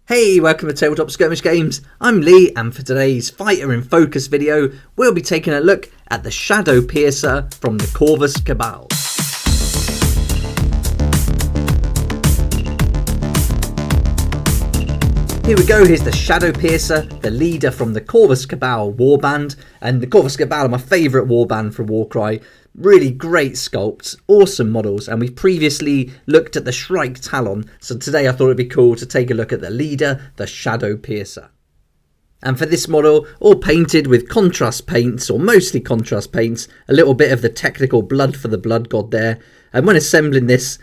Hey, welcome to Tabletop Skirmish Games. I'm Lee, and for today's Fighter in Focus video, we'll be taking a look at the Shadow Piercer from the Corvus Cabal. Here we go, here's the Shadow Piercer, the leader from the Corvus Cabal Warband, and the Corvus Cabal are my favourite warband for Warcry. Really great sculpts, awesome models, and we previously looked at the Shrike Talon, so today I thought it'd be cool to take a look at the leader, the Shadow Piercer. And for this model, all painted with contrast paints, or mostly contrast paints, a little bit of the technical blood for the blood god there. And when assembling this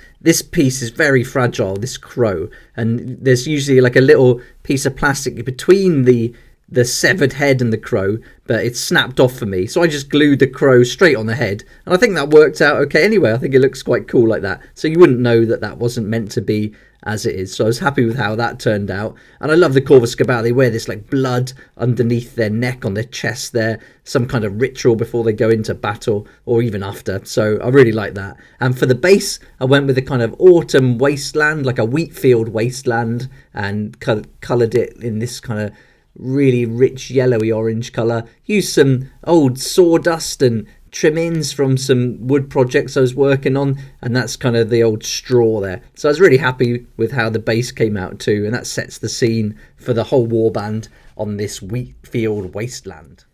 piece is very fragile, this crow, and there's usually like a little piece of plastic between the severed head and the crow, but it's snapped off for me, so I just glued the crow straight on the head, and I think that worked out okay anyway. I think it looks quite cool like that, so you wouldn't know that that wasn't meant to be as it is. So I was happy with how that turned out, and I love the Corvus Cabal. They wear this like blood underneath their neck, on their chest there, some kind of ritual before they go into battle or even after, so I really like that. And for the base, I went with a kind of autumn wasteland, like a wheat field wasteland, and coloured it in this kind of really rich yellowy orange colour. Used some old sawdust and trimmings from some wood projects I was working on, and that's kind of the old straw there. So I was really happy with how the base came out too, and that sets the scene for the whole warband on this wheat field wasteland.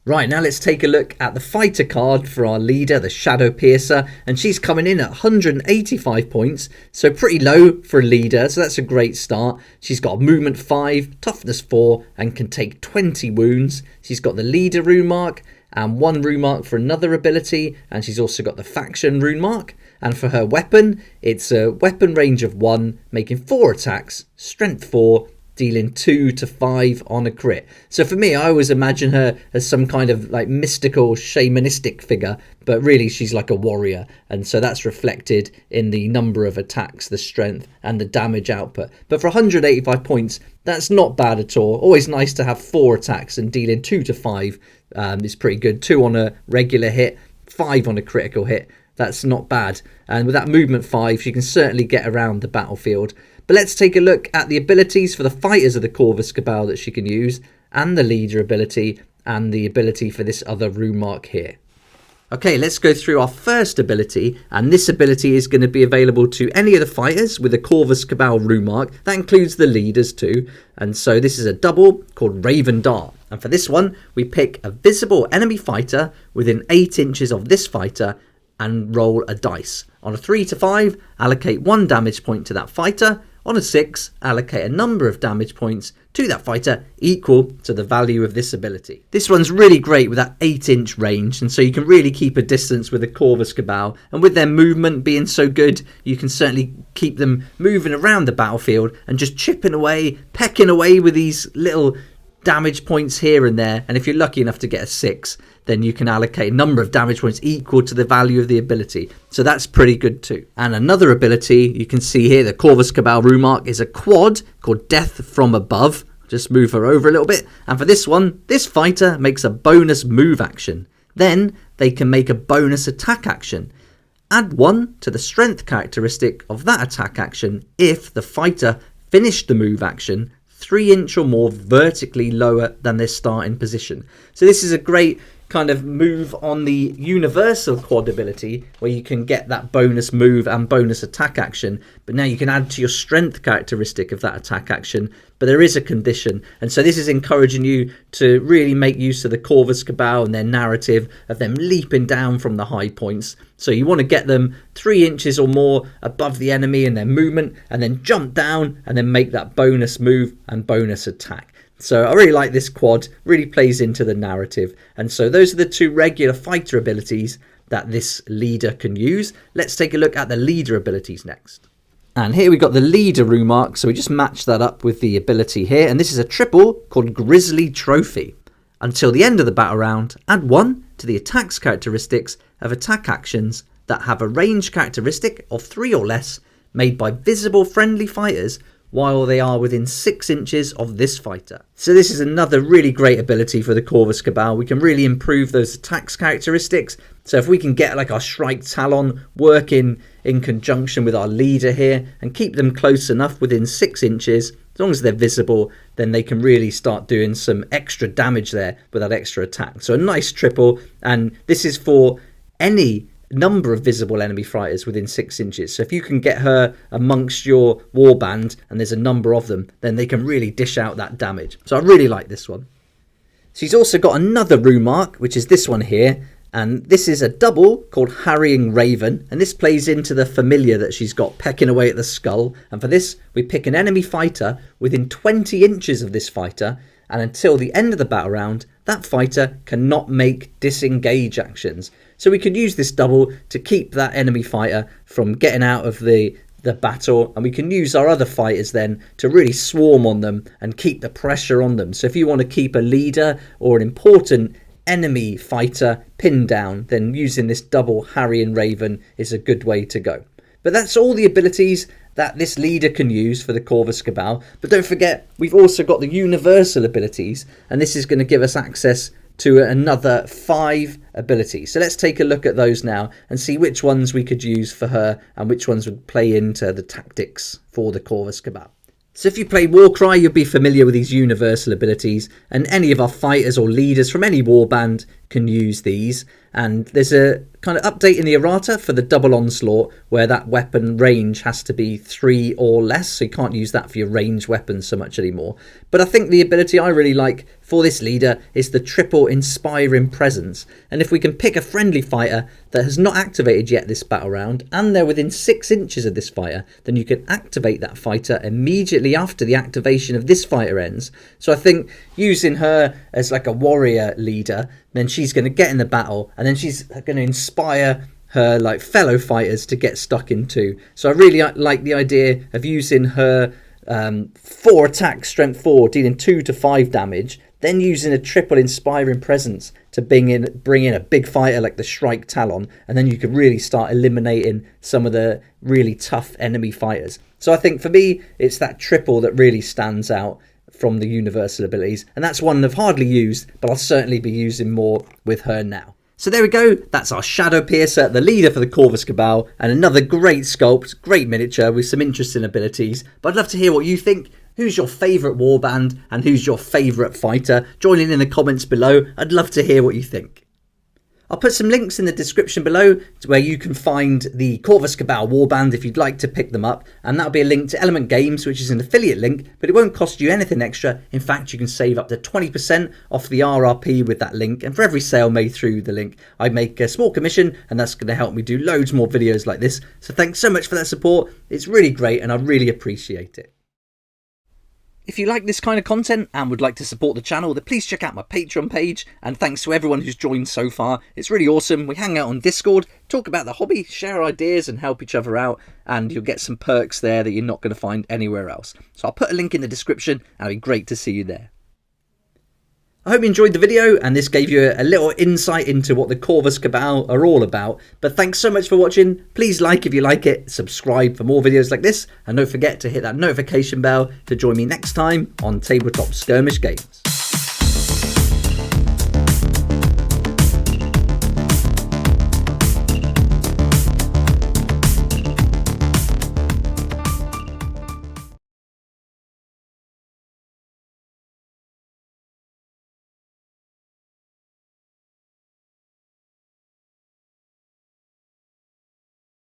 Right, now let's take a look at the fighter card for our leader, the Shadow Piercer, and she's coming in at 185 points, so pretty low for a leader, so that's a great start. She's got a movement 5, toughness 4, and can take 20 wounds. She's got the leader rune mark, and 1 rune mark for another ability, and she's also got the faction rune mark. And for her weapon, it's a weapon range of 1, making 4 attacks, strength 4, dealing 2 to 5 on a crit. So for me, I always imagine her as some kind of like mystical shamanistic figure, but really she's like a warrior, and so that's reflected in the number of attacks, the strength and the damage output. But for 185 points, that's not bad at all. Always nice to have 4 attacks and dealing 2 to 5 is pretty good. 2 on a regular hit, 5 on a critical hit. That's not bad. And with that movement 5, she can certainly get around the battlefield. But let's take a look at the abilities for the fighters of the Corvus Cabal that she can use, and the leader ability, and the ability for this other rune mark here. Okay, let's go through our first ability, and this ability is going to be available to any of the fighters with a Corvus Cabal rune mark. That includes the leaders too, and so this is a double called Raven Dart. And for this one, we pick a visible enemy fighter within 8 inches of this fighter and roll a dice. On a 3 to 5, allocate 1 damage point to that fighter. On a 6, allocate a number of damage points to that fighter equal to the value of this ability. This one's really great with that 8-inch range, and so you can really keep a distance with the Corvus Cabal, and with their movement being so good, you can certainly keep them moving around the battlefield and just chipping away, pecking away with these little damage points here and there. And if you're lucky enough to get a 6, then you can allocate a number of damage points equal to the value of the ability. So that's pretty good too. And another ability you can see here, the Corvus Cabal rune mark, is a quad called Death from Above. Just move her over a little bit. And for this one, this fighter makes a bonus move action. Then they can make a bonus attack action. Add 1 to the strength characteristic of that attack action if the fighter finished the move action 3 inch or more vertically lower than their starting position. So this is a great kind of move on the universal quad ability, where you can get that bonus move and bonus attack action, but now you can add to your strength characteristic of that attack action, but there is a condition. And so this is encouraging you to really make use of the Corvus Cabal and their narrative of them leaping down from the high points. So you want to get them 3 inches or more above the enemy in their movement, and then jump down and then make that bonus move and bonus attack. So I really like this quad, really plays into the narrative. And so those are the 2 regular fighter abilities that this leader can use. Let's take a look at the leader abilities next. And here we've got the leader rune mark, so we just match that up with the ability here. And this is a triple called Grizzly Trophy. Until the end of the battle round, add 1 to the attacks characteristics of attack actions that have a range characteristic of 3 or less made by visible friendly fighters while they are within 6 inches of this fighter. So this is another really great ability for the Corvus Cabal. We can really improve those attacks characteristics. So if we can get like our Shrike Talon working in conjunction with our leader here and keep them close enough within 6 inches As long as they're visible, then they can really start doing some extra damage there with that extra attack. So a nice triple, and this is for any number of visible enemy fighters within 6 inches. So if you can get her amongst your warband and there's a number of them, then they can really dish out that damage. So I really like this one. She's also got another rune mark, which is this one here, and this is a double called Harrying Raven, and this plays into the familiar that she's got pecking away at the skull. And for this, we pick an enemy fighter within 20 inches of this fighter, and until the end of the battle round, that fighter cannot make disengage actions. So we could use this double to keep that enemy fighter from getting out of the battle, and we can use our other fighters then to really swarm on them and keep the pressure on them. So if you want to keep a leader or an important enemy fighter pinned down, then using this double Harrying Raven is a good way to go. But that's all the abilities that this leader can use for the Corvus Cabal. But don't forget, we've also got the universal abilities, and this is going to give us access to another 5 abilities. So let's take a look at those now and see which ones we could use for her and which ones would play into the tactics for the Corvus Cabal. So if you play Warcry, you'll be familiar with these universal abilities, and any of our fighters or leaders from any warband can use these. And there's a kind of update in the errata for the double onslaught where that weapon range has to be 3 or less, so you can't use that for your ranged weapons so much anymore. But I think the ability I really like for this leader is the triple Inspiring Presence. And if we can pick a friendly fighter that has not activated yet this battle round, and they're within 6 inches of this fighter, then you can activate that fighter immediately after the activation of this fighter ends. So I think using her as like a warrior leader, then she's going to get in the battle, and then she's going to inspire her like fellow fighters to get stuck in too. So I really like the idea of using her 4 attack, strength 4, dealing 2 to 5 damage, then using a triple Inspiring Presence to bring in a big fighter like the Shrike Talon, and then you can really start eliminating some of the really tough enemy fighters. So I think for me, it's that triple that really stands out from the universal abilities, and that's one I've hardly used, but I'll certainly be using more with her now. So there we go, that's our Shadow Piercer, the leader for the Corvus Cabal, and another great sculpt, great miniature with some interesting abilities. But I'd love to hear what you think. Who's your favourite warband and who's your favourite fighter? Join in the comments below, I'd love to hear what you think. I'll put some links in the description below to where you can find the Corvus Cabal Warband if you'd like to pick them up, and that'll be a link to Element Games, which is an affiliate link, but it won't cost you anything extra. In fact, you can save up to 20% off the RRP with that link, and for every sale made through the link, I make a small commission, and that's going to help me do loads more videos like this. So thanks so much for that support, it's really great and I really appreciate it. If you like this kind of content and would like to support the channel, then please check out my Patreon page, and thanks to everyone who's joined so far. It's really awesome. We hang out on Discord, talk about the hobby, share ideas and help each other out, and you'll get some perks there that you're not going to find anywhere else. So I'll put a link in the description and it'd be great to see you there. I hope you enjoyed the video and this gave you a little insight into what the Corvus Cabal are all about. But thanks so much for watching. Please like if you like it, subscribe for more videos like this, and don't forget to hit that notification bell to join me next time on Tabletop Skirmish Games.